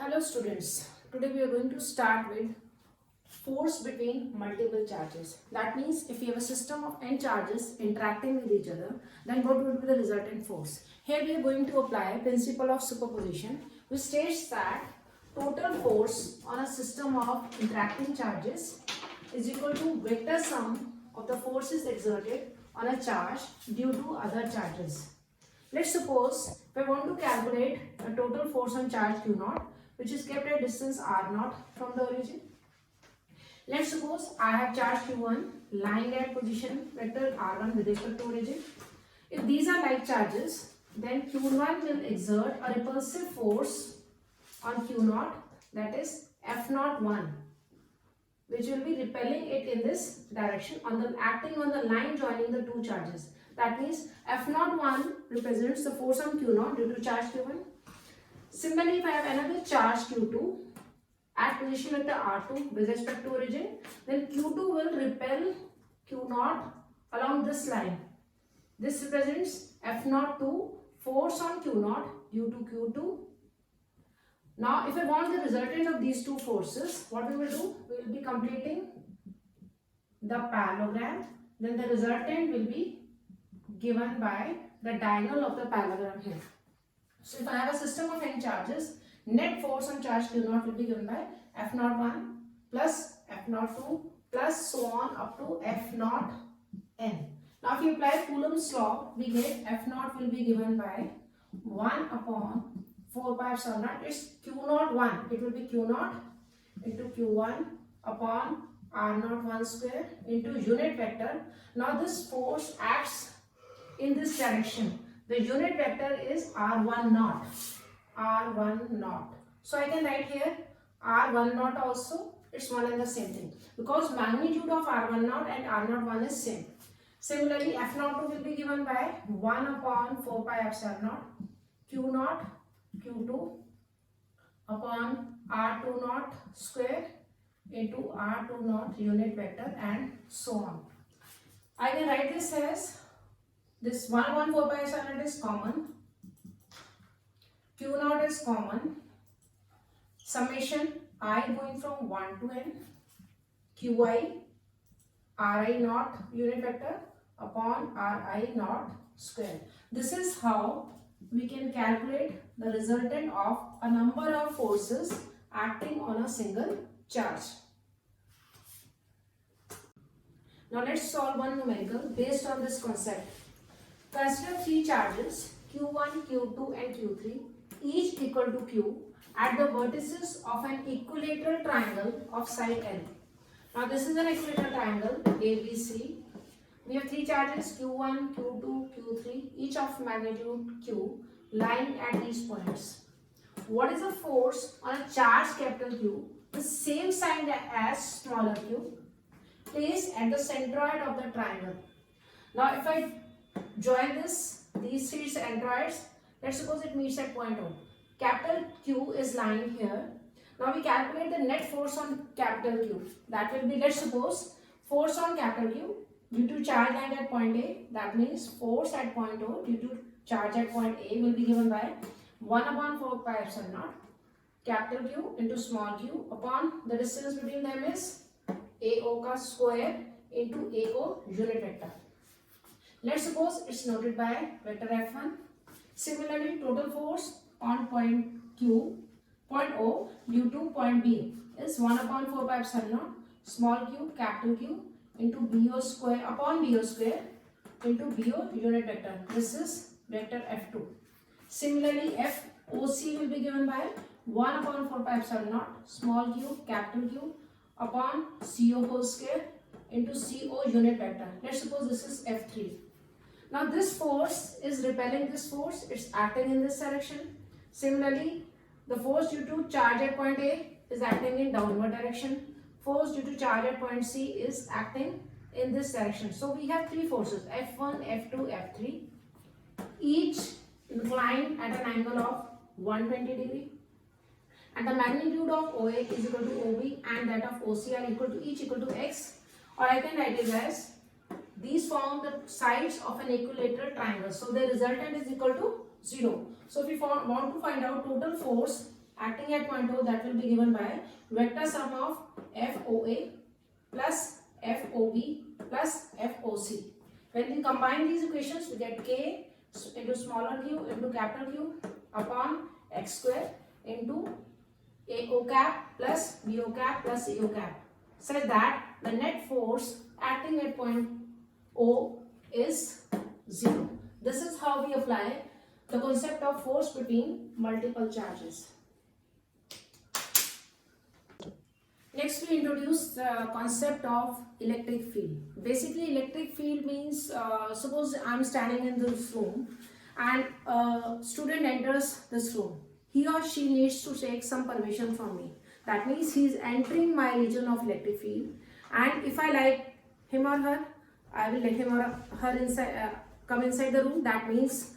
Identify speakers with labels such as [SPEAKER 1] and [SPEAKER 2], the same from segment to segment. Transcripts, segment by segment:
[SPEAKER 1] Hello students, today we are going to start with force between multiple charges. That means if you have a system of n charges interacting with each other, then what would be the resultant force? Here we are going to apply principle of superposition, which states that total force on a system of interacting charges is equal to vector sum of the forces exerted on a charge due to other charges. Let's suppose if I want to calculate a total force on charge Q0, which is kept at distance R0 from the origin. Let's suppose I have charge Q1 lying at position vector R1 with respect to origin. If these are like charges, then Q1 will exert a repulsive force on Q0, that is F01, which will be repelling it in this direction acting on the line joining the two charges. That means F01 represents the force on Q0 due to charge Q1. Similarly, if I have another charge Q2 at position vector R2 with respect to origin, then Q2 will repel Q0 along this line. This represents F02 force on Q0 due to Q2. Now, if I want the resultant of these two forces, what we will do? We will be completing the parallelogram. Then the resultant will be given by the diagonal of the parallelogram here. So if I have a system of n charges, net force on charge Q0 will be given by F01 plus F02 plus so on up to F0n. Now if you apply Coulomb's law, we get F0 will be given by 1 upon 4 pi epsilon naught. It's Q01. It will be Q0 into Q1 upon R01 square into unit vector. Now this force acts in this direction. The unit vector is R10. R10. So I can write here R10 also. It's one and the same thing. Because magnitude of R10 and R01 is same. Similarly, F02 will be given by 1 upon 4 pi epsilon naught. Q0, Q2 upon R20 square into R20 unit vector and so on. I can write this as this 1 upon 4 pi epsilon naught is common. Q0 is common. Summation I going from 1 to n. Qi Ri naught unit vector upon Ri naught square. This is how we can calculate the resultant of a number of forces acting on a single charge. Now let's solve one numerical based on this concept. Consider three charges Q1, Q2 and Q3, each equal to Q at the vertices of an equilateral triangle of side L. Now this is an equilateral triangle ABC. We have three charges Q1, Q2, Q3, each of magnitude Q, lying at these points. What is the force on a charge capital Q, the same sign as smaller q, placed at the centroid of the triangle? Now if I join these three centroids, let's suppose it meets at point O. Capital Q is lying here. Now we calculate the net force on capital Q. That will be, let's suppose, force on capital Q due to charge lying at point A. That means force at point O due to charge at point A will be given by 1 upon 4 pi epsilon naught capital Q into small q upon the distance between them is AO ka square into AO unit vector. Let's suppose it's noted by vector F1. Similarly, total force on point O due to point B is 1 upon 4 pi epsilon naught small q capital Q into BO square upon BO square into BO unit vector. This is vector F2. Similarly, FOC will be given by 1 upon 4 pi epsilon naught small q capital Q upon CO whole square into CO unit vector. Let's suppose this is F3. Now this force is repelling this force, it's acting in this direction. Similarly, the force due to charge at point A is acting in downward direction. Force due to charge at point C is acting in this direction. So we have three forces, F1, F2, F3, each inclined at an angle of 120 degree. And the magnitude of OA is equal to OB and that of OC are each equal to X. Or I can write it as these form the sides of an equilateral triangle. So the resultant is equal to 0. So if we want to find out total force acting at point O, that will be given by vector sum of FOA plus FOB plus FOC. When we combine these equations, we get K into smaller q into capital Q upon x square into AO cap plus BO cap plus CO cap, such that the net force acting at point O is 0. This is how we apply the concept of force between multiple charges. Next, we introduce the concept of electric field. Basically, electric field means, suppose I am standing in this room and a student enters this room. He or she needs to take some permission from me. That means he is entering my region of electric field, and if I like him or her, I will let him or her inside, come inside the room. That means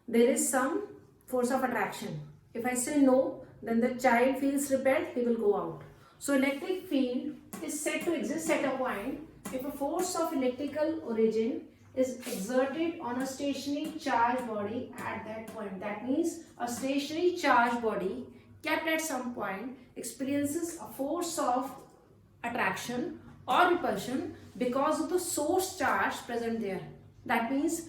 [SPEAKER 1] there is some force of attraction. If I say no, then the child feels repelled, he will go out. So electric field is said to exist at a point if a force of electrical origin is exerted on a stationary charged body at that point. That means a stationary charged body kept at some point experiences a force of attraction or repulsion because of the source charge present there. That means,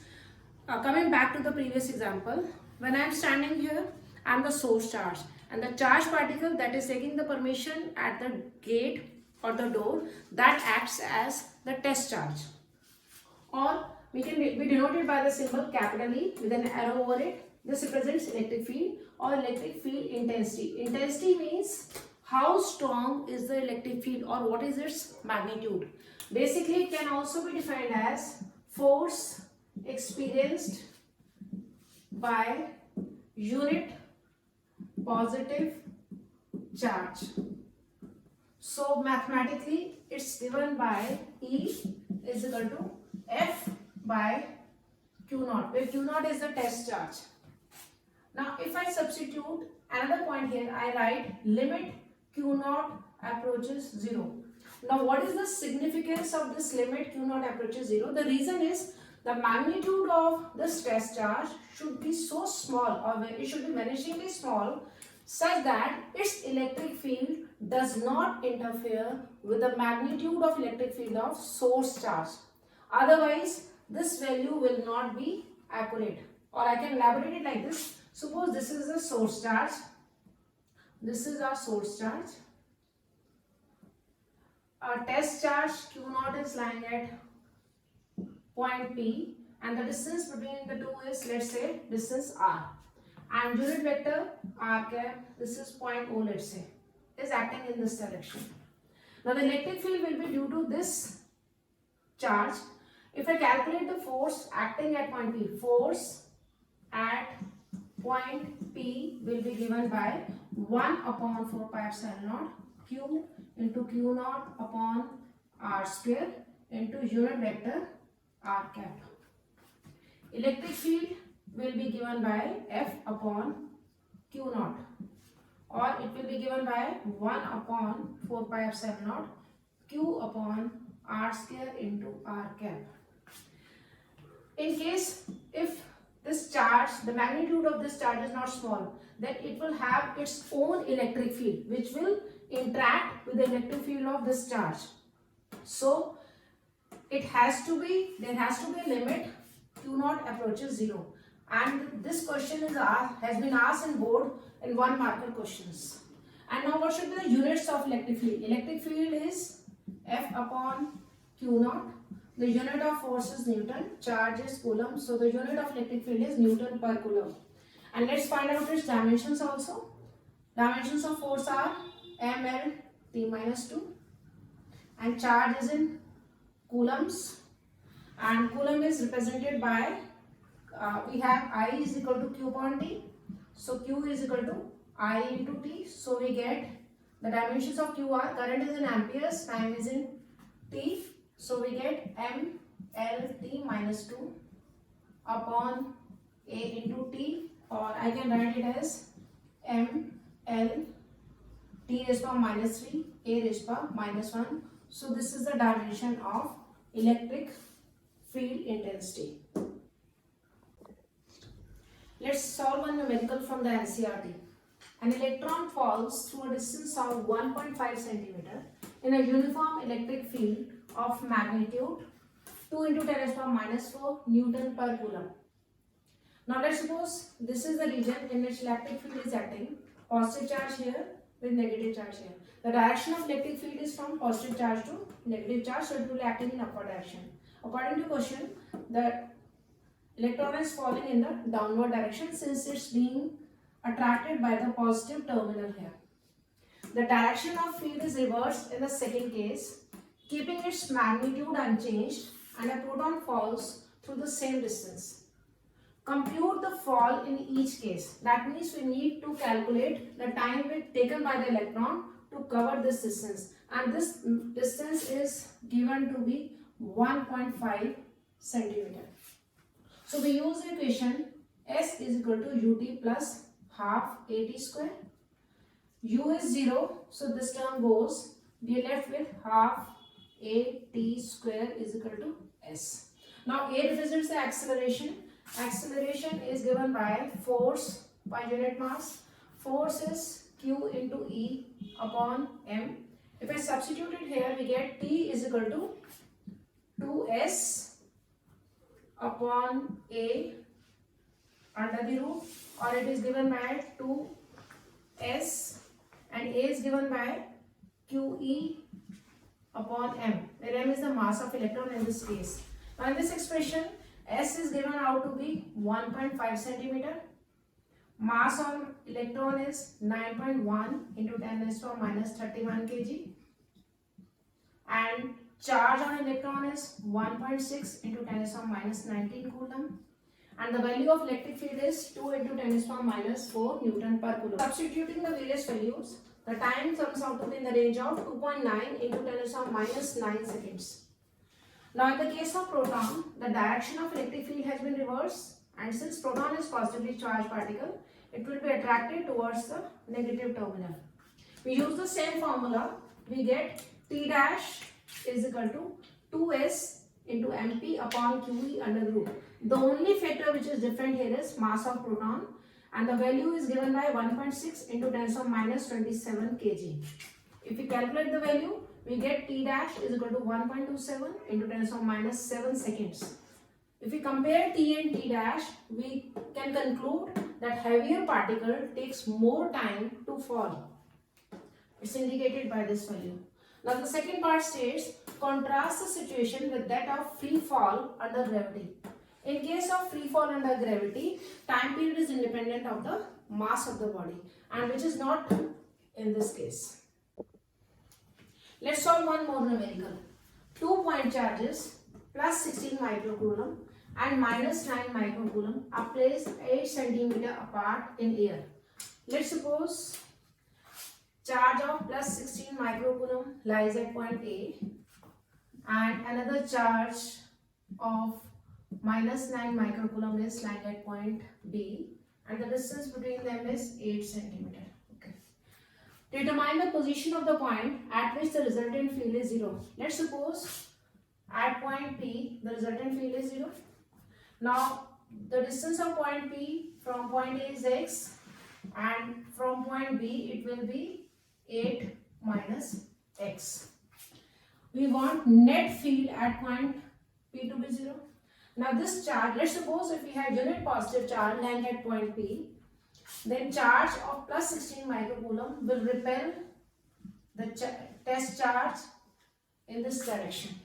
[SPEAKER 1] coming back to the previous example, when I am standing here, I am the source charge, and the charge particle that is taking the permission at the gate or the door, that acts as the test charge, or we can be denoted by the symbol capital E with an arrow over it. This represents electric field or electric field intensity. Intensity means how strong is the electric field or what is its magnitude. Basically, it can also be defined as force experienced by unit positive charge. So mathematically, it's given by E is equal to F by Q naught, where Q naught is the test charge. Now, if I substitute another point here, I write limit Q naught approaches 0. Now, what is the significance of this limit Q naught approaches 0? The reason is the magnitude of this test charge should be so small, or it should be vanishingly small, such that its electric field does not interfere with the magnitude of electric field of source charge. Otherwise, this value will not be accurate. Or I can elaborate it like this. Suppose this is the source charge. This is our source charge. Our test charge Q naught is lying at point P, and the distance between the two is, let's say, distance R. And unit vector R cap, this is point O, let's say, is acting in this direction. Now the electric field will be due to this charge. If I calculate the force acting at point P, force at point P will be given by 1 upon 4 pi epsilon naught Q into Q naught upon R square into unit vector R cap. Electric field will be given by F upon Q naught, or it will be given by 1 upon 4 pi epsilon naught Q upon R square into R cap. In case if this charge, the magnitude of this charge is not small, then it will have its own electric field which will interact with the electric field of this charge. So there has to be a limit Q naught approaches 0, and this question has been asked in board in 1 marker questions. And now what should be the units of electric field? Electric field is F upon Q naught. The unit of force is Newton, charge is Coulomb, so the unit of electric field is Newton per Coulomb. And let's find out its dimensions also. Dimensions of force are ml t minus 2, and charge is in coulombs, and coulomb is represented by we have I is equal to Q upon T, so Q is equal to I into T, so we get the dimensions of Q are, current is in amperes, time is in T, so we get m L T minus 2 upon A into T, or I can write it as m L T raised to minus 3 A raised to minus 1. So this is the dimension of electric field intensity. Let's solve one numerical from the NCERT. An electron falls through a distance of 1.5 centimeter in a uniform electric field of magnitude 2 into 10 raised to power minus 4 Newton per Coulomb. Now let's suppose this is the region in which electric field is acting. Positive charge here with negative charge here. The direction of electric field is from positive charge to negative charge, so it will be acting in upward direction. According to question, the electron is falling in the downward direction since it's being attracted by the positive terminal here. The direction of field is reversed in the second case, keeping its magnitude unchanged, and a proton falls through the same distance. Compute the fall in each case. That means we need to calculate the time taken by the electron to cover this distance, and this distance is given to be 1.5 centimeter. So we use the equation S is equal to ut plus half at square. U is 0, so this term goes. We are left with half at square is equal to S. Now A represents the acceleration. Acceleration is given by force by unit mass. Force is Q into E upon M. If I substitute it here, we get T is equal to 2S upon A under the root, or it is given by 2S and A is given by QE upon M, where M is the mass of electron in this case. Now in this expression, S is given out to be 1.5 centimeter. Mass on electron is 9.1 into 10 raised to minus 31 kg. And charge on electron is 1.6 into 10 raised to minus 19 coulomb. And the value of electric field is 2 into 10 raised to minus 4 Newton per coulomb. Substituting the various values, the time comes out to be in the range of 2.9 into 10 raised to minus 9 seconds. Now in the case of proton, the direction of electric field has been reversed, and since proton is positively charged particle, it will be attracted towards the negative terminal. We use the same formula. We get T dash is equal to 2S into MP upon QE under the root. The only factor which is different here is mass of proton, and the value is given by 1.6 into 10 to minus 27 kg. If we calculate the value, we get T dash is equal to 1.27 into 10 to minus 7 seconds. If we compare T and T dash, we can conclude that heavier particle takes more time to fall. It's indicated by this value. Now the second part states, contrast the situation with that of free fall under gravity. In case of free fall under gravity, time period is independent of the mass of the body, and which is not in this case. Let's solve one more numerical. 2 point charges plus 16 microcoulomb and minus 9 microcoulomb are placed 8 centimeter apart in air. Let's suppose charge of plus 16 microcoulomb lies at point A and another charge of minus 9 microcoulomb is lying at point B, and the distance between them is 8 centimeter. Okay. Determine the position of the point at which the resultant field is 0. Let's suppose at point P the resultant field is 0. Now the distance of point P from point A is x, and from point B it will be 8 minus x. We want net field at point P to be 0. Now this charge, let's suppose if we have unit positive charge lying at point P, then charge of plus 16 microcoulomb will repel the test charge in this direction,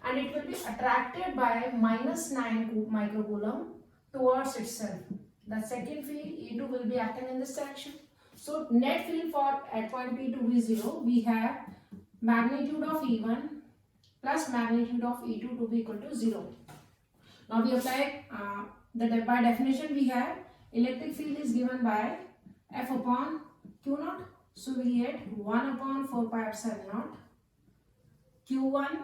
[SPEAKER 1] and it will be attracted by minus 9 microcoulomb towards itself. The second field E2 will be acting in this direction. So net field for at point P to be 0, we have magnitude of E1 plus magnitude of E2 to be equal to 0. Now we apply by definition we have electric field is given by F upon Q naught. So we get 1 upon 4 pi epsilon naught Q1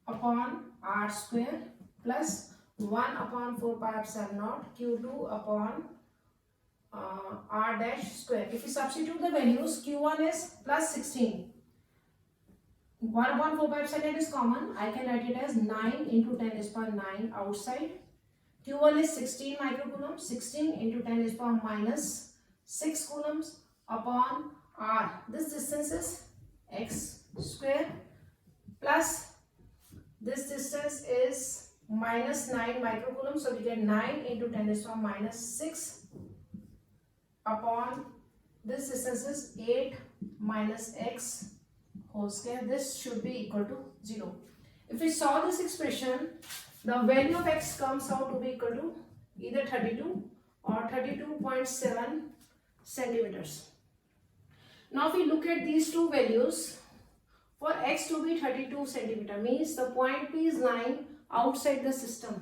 [SPEAKER 1] upon R square plus 1 upon 4 pi epsilon naught Q2 upon R dash square. If we substitute the values, Q1 is plus 16. 1 upon 4 pi epsilon is common. I can write it as 9 into 10 is power 9 outside. Q1 is 16 microcoulomb. 16 into 10 is power minus 6 coulombs. upon r. This distance is x square plus this distance is minus 9 microcoulomb. So we get 9 into 10 raised to minus 6 upon this distance is 8 minus x whole square. This should be equal to 0. If we solve this expression, the value of x comes out to be equal to either 32 or 32.7 centimeters. Now if we look at these two values, for x to be 32 centimeter means the point P is lying outside the system.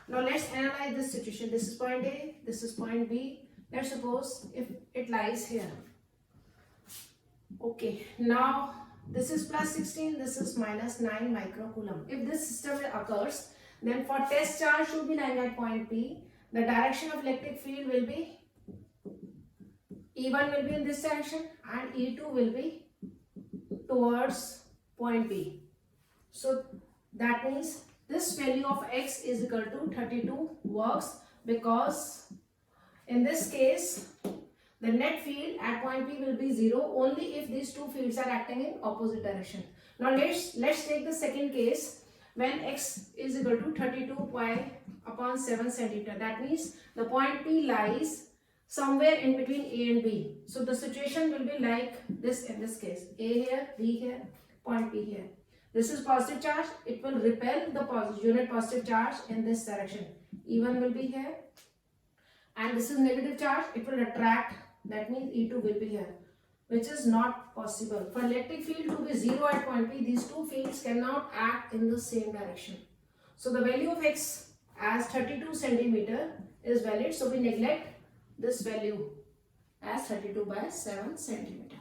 [SPEAKER 1] Now let's analyze this situation. This is point A, this is point B. Let's suppose if it lies here. Okay, now this is plus 16, this is minus 9 microcoulomb. If this system occurs, then for test charge should be lying at point P, the direction of electric field will be E1 will be in this direction and E2 will be towards point P. So that means this value of x is equal to 32 works, because in this case the net field at point P will be 0 only if these two fields are acting in opposite direction. Now let's take the second case when x is equal to 32 pi upon 7 centimeter. That means the point P lies somewhere in between A and B. So the situation will be like this in this case. A here, B here, point P here. This is positive charge. It will repel the unit positive charge in this direction. E1 will be here. And this is negative charge. It will attract. That means E2 will be here, which is not possible. For electric field to be 0 at point P, these two fields cannot act in the same direction. So the value of x as 32 centimeter is valid. So we neglect this value as 32 by 7 centimeter.